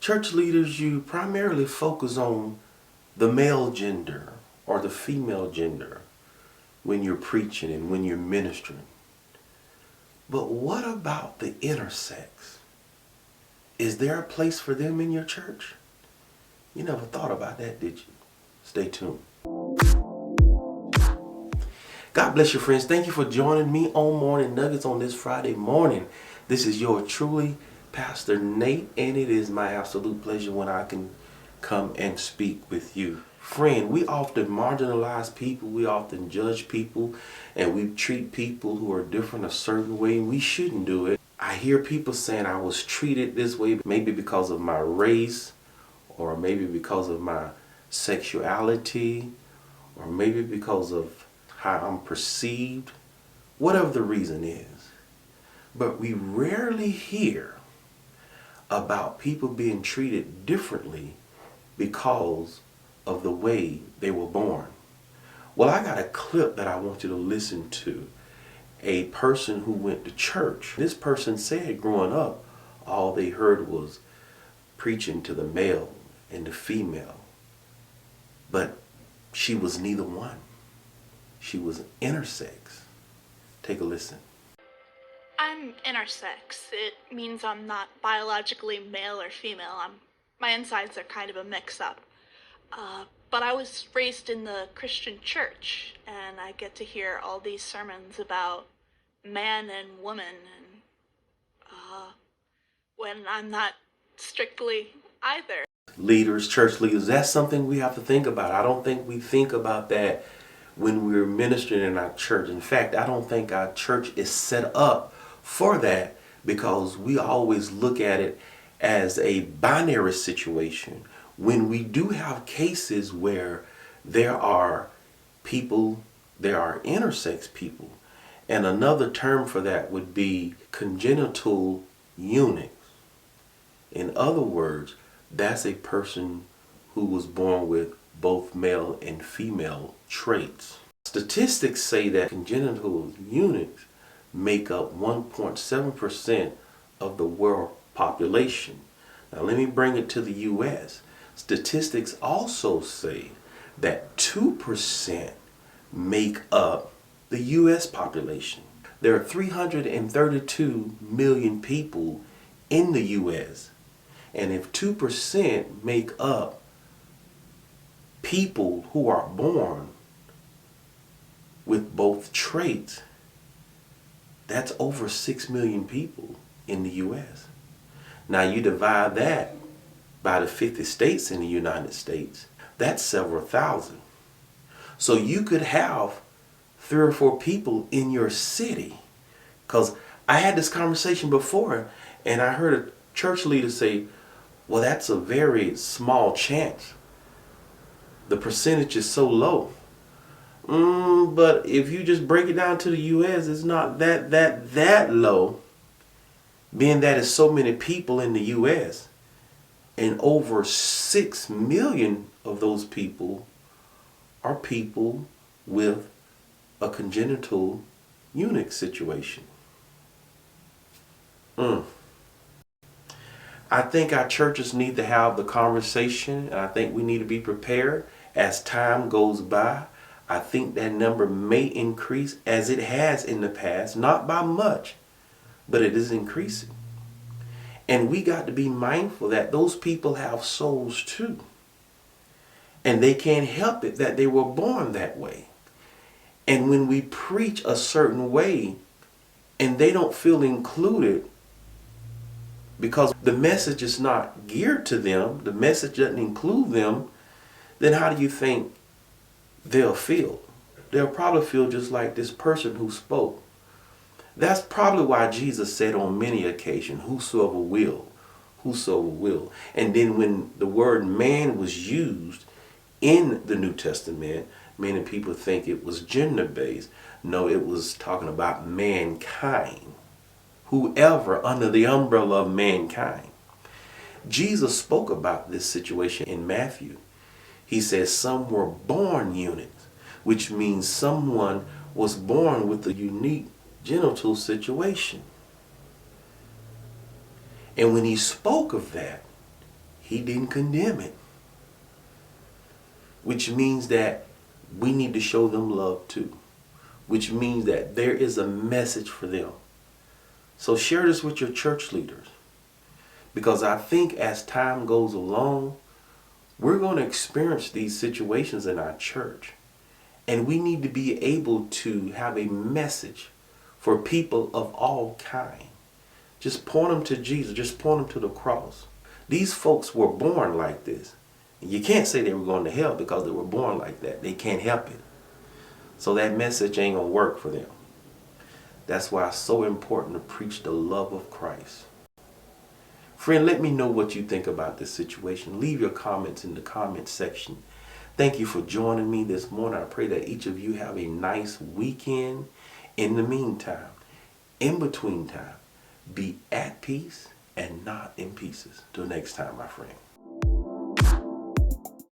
church leaders, you primarily focus on the male gender or the female gender when you're preaching and when you're ministering. But what about the intersex? Is there a place for them in your church? You never thought about that, did you? Stay tuned. God bless you, friends. Thank you for joining me on Morning Nuggets on this Friday morning. This is your truly Pastor Nate, and it is my absolute pleasure when I can come and speak with you. Friend, we often marginalize people, we often judge people, and we treat people who are different a certain way. We shouldn't do it. I hear people saying I was treated this way, maybe because of my race, or maybe because of my sexuality, or maybe because of how I'm perceived, whatever the reason is. But we rarely hear about people being treated differently because of the way they were born. Well, I got a clip that I want you to listen to. A person who went to church. This person said growing up, all they heard was preaching to the male and the female. But she was neither one. She was intersex. Take a listen. I'm intersex. It means I'm not biologically male or female. My insides are kind of a mix-up. But I was raised in the Christian church, and I get to hear all these sermons about man and woman, and when I'm not strictly either. Leaders, church leaders, that's something we have to think about. I don't think we think about that when we're ministering in our church. In fact, I don't think our church is set up for that, because we always look at it as a binary situation, when we do have cases where there are people, there are intersex people. And another term for that would be congenital eunuchs. In other words, that's a person who was born with both male and female traits. Statistics say that congenital eunuchs make up 1.7% of the world population. Now let me bring it to the U.S. Statistics also say that 2% make up the U.S. population. There are 332 million people in the U.S. And if 2% make up people who are born with both traits, that's over 6 million people in the U.S. Now you divide that by the 50 states in the United States, that's several thousand. So you could have 3 or 4 people in your city. Because I had this conversation before, and I heard a church leader say, well, that's a very small chance. The percentage is so low. But if you just break it down to the U.S., it's not that low, being that it's so many people in the U.S. and over 6 million of those people are people with a congenital eunuch situation. I think our churches need to have the conversation, and I think we need to be prepared as time goes by. I think that number may increase as it has in the past, not by much, but it is increasing. And we got to be mindful that those people have souls too. And they can't help it that they were born that way. And when we preach a certain way and they don't feel included because the message is not geared to them, the message doesn't include them, then how do you think they'll feel? They'll probably feel just like this person who spoke. That's probably why Jesus said on many occasions, whosoever will, whosoever will. And then when the word man was used in the New Testament, many people think it was gender-based. No, it was talking about mankind. Whoever under the umbrella of mankind. Jesus spoke about this situation in Matthew. He says some were born eunuchs, which means someone was born with a unique genital situation. And when he spoke of that, He didn't condemn it. Which means that we need to show them love too. Which means that there is a message for them. So share this with your church leaders. Because I think as time goes along, we're going to experience these situations in our church. And we need to be able to have a message for people of all kinds. Just point them to Jesus. Just point them to the cross. These folks were born like this. And you can't say they were going to hell because they were born like that. They can't help it. So that message ain't going to work for them. That's why it's so important to preach the love of Christ. Friend, let me know what you think about this situation. Leave your comments in the comment section. Thank you for joining me this morning. I pray that each of you have a nice weekend. In the meantime, in between time, be at peace and not in pieces. Till next time, my friend.